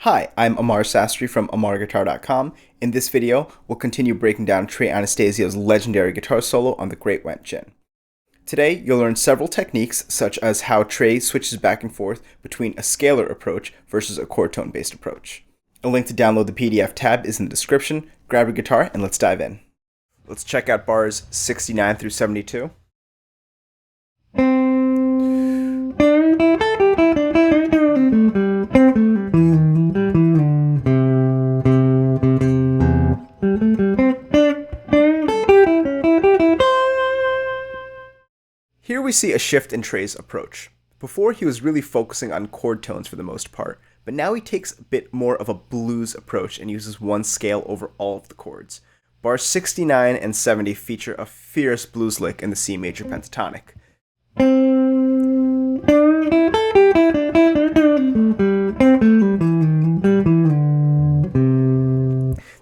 Hi, I'm Amar Sastry from amarguitar.com. In this video, we'll continue breaking down Trey Anastasio's legendary guitar solo on The Great Went Chin. Today, you'll learn several techniques, such as how Trey switches back and forth between a scalar approach versus a chord tone-based approach. A link to download the PDF tab is in the description. Grab your guitar and let's dive in. Let's check out bars 69 through 72. Here we see a shift in Trey's approach. Before, he was really focusing on chord tones for the most part, but now he takes a bit more of a blues approach and uses one scale over all of the chords. Bars 69 and 70 feature a fierce blues lick in the C major pentatonic.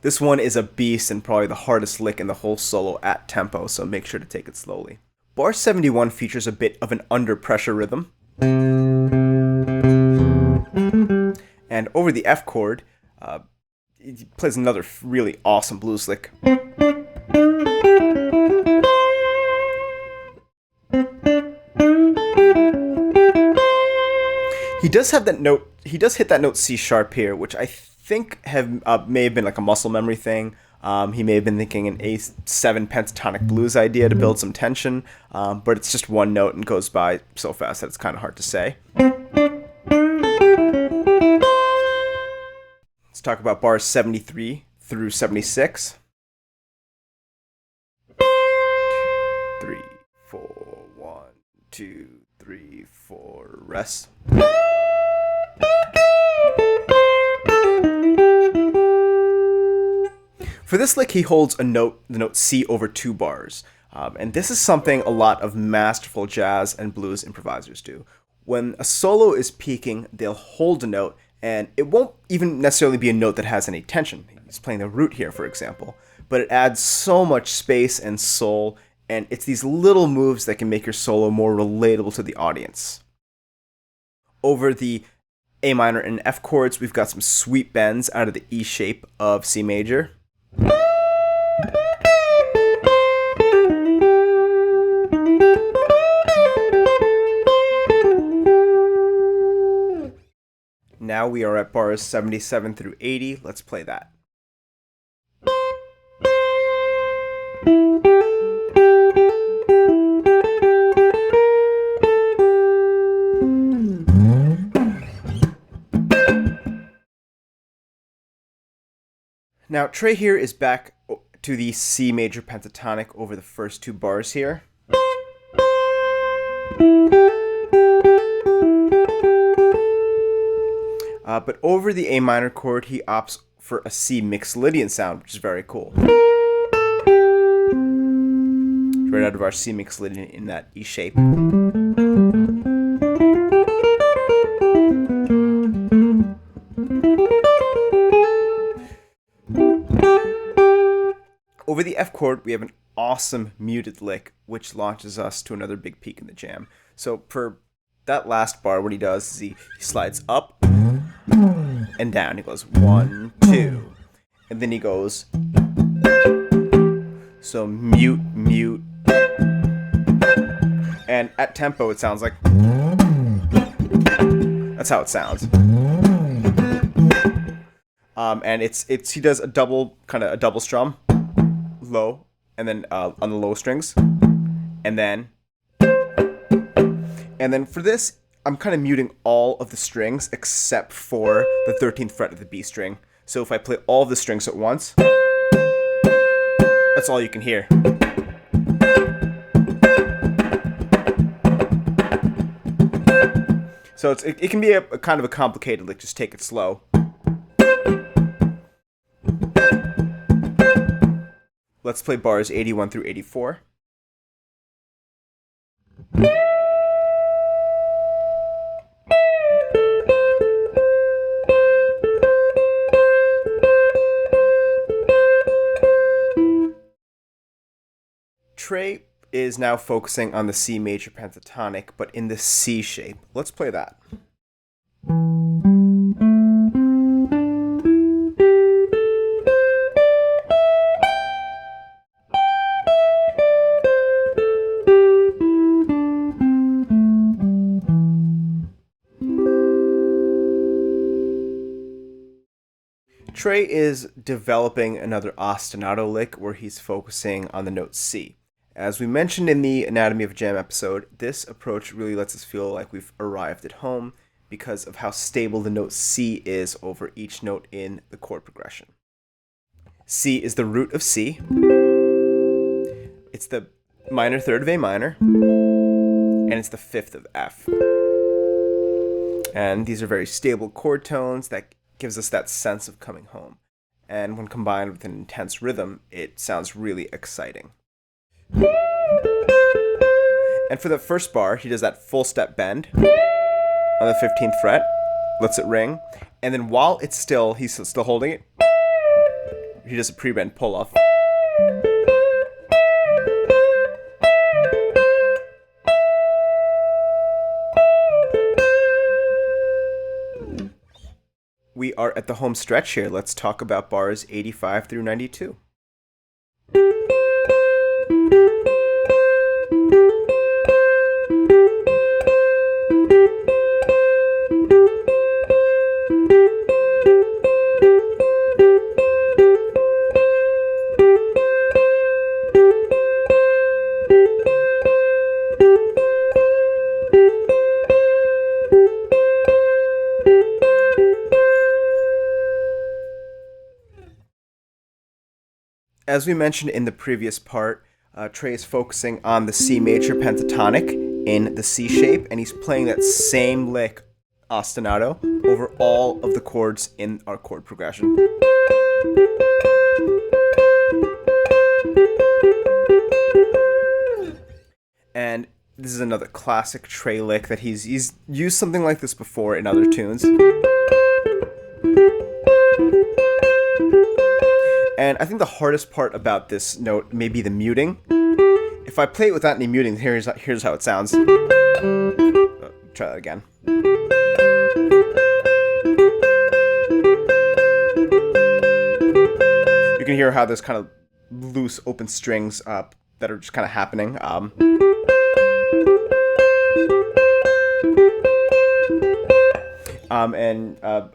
This one is a beast and probably the hardest lick in the whole solo at tempo, so make sure to take it slowly. Bar 71 features a bit of an under pressure rhythm. And over the F chord, he plays another really awesome blues lick. He does hit that note C sharp here, which I think may have been like a muscle memory thing. He may have been thinking an A7 pentatonic blues idea to build some tension, but it's just one note and goes by so fast that it's kind of hard to say. Let's talk about bars 73 through 76. 3, 4, 1, 2, 3, 4, rest. For this lick, he holds the note C over 2 bars. And this is something a lot of masterful jazz and blues improvisers do. When a solo is peaking, they'll hold a note, and it won't even necessarily be a note that has any tension. He's playing the root here, for example. But it adds so much space and soul, and it's these little moves that can make your solo more relatable to the audience. Over the A minor and F chords, we've got some sweet bends out of the E shape of C major. Now we are at bars 77 through 80. Let's play that. Now, Trey here is back to the C major pentatonic over the first 2 bars here. But over the A minor chord, he opts for a C Mixolydian sound, which is very cool. Right out of our C Mixolydian in that E shape. Over the F chord, we have an awesome muted lick, which launches us to another big peak in the jam. So for that last bar, what he does is he slides up and down. He goes 1, 2, and then he goes, so mute, mute, and at tempo it sounds like, that's how it sounds. And he does a double strum, low, and then on the low strings, and then for this, I'm kind of muting all of the strings except for the 13th fret of the B string. So if I play all of the strings at once, that's all you can hear. So it can be a kind of a complicated lick. Just take it slow. Let's play bars 81 through 84. Trey is now focusing on the C major pentatonic, but in the C shape. Let's play that. Trey is developing another ostinato lick where he's focusing on the note C. As we mentioned in the Anatomy of a Jam episode, this approach really lets us feel like we've arrived at home because of how stable the note C is over each note in the chord progression. C is the root of C. It's the minor third of A minor. And it's the fifth of F. And these are very stable chord tones that gives us that sense of coming home. And when combined with an intense rhythm, it sounds really exciting. And for the first bar, he does that full step bend on the 15th fret, lets it ring, and then while it's still, he's still holding it, he does a pre-bend pull-off. We are at the home stretch here. Let's talk about bars 85 through 92. As we mentioned in the previous part, Trey is focusing on the C major pentatonic in the C shape, and he's playing that same lick ostinato over all of the chords in our chord progression. And this is another classic Trey lick that he's used something like this before in other tunes. And I think the hardest part about this note may be the muting. If I play it without any muting, here's how it sounds. Try that again. You can hear how there's kind of loose open strings that are just kind of happening.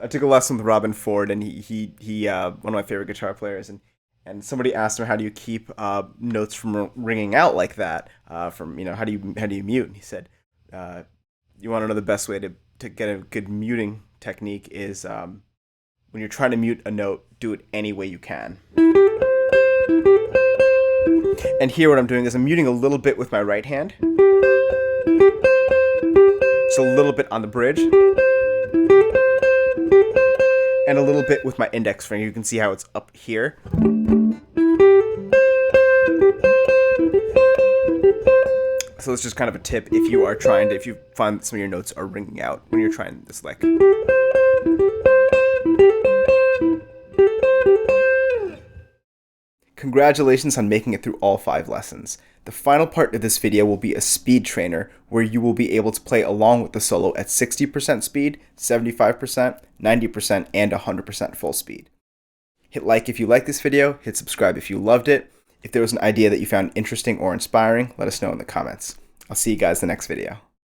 I took a lesson with Robin Ford, and he one of my favorite guitar players, and somebody asked him, how do you keep notes from ringing out like that? How do you mute? And he said, you want to know the best way to get a good muting technique is when you're trying to mute a note, do it any way you can. And here what I'm doing is I'm muting a little bit with my right hand. Just a little bit on the bridge. And a little bit with my index finger. You can see how it's up here. So it's just kind of a tip if you find that some of your notes are ringing out when you're trying this lick. Congratulations on making it through all 5 lessons. The final part of this video will be a speed trainer where you will be able to play along with the solo at 60% speed, 75%, 90%, and 100% full speed. Hit like if you like this video, hit subscribe if you loved it. If there was an idea that you found interesting or inspiring, let us know in the comments. I'll see you guys in the next video.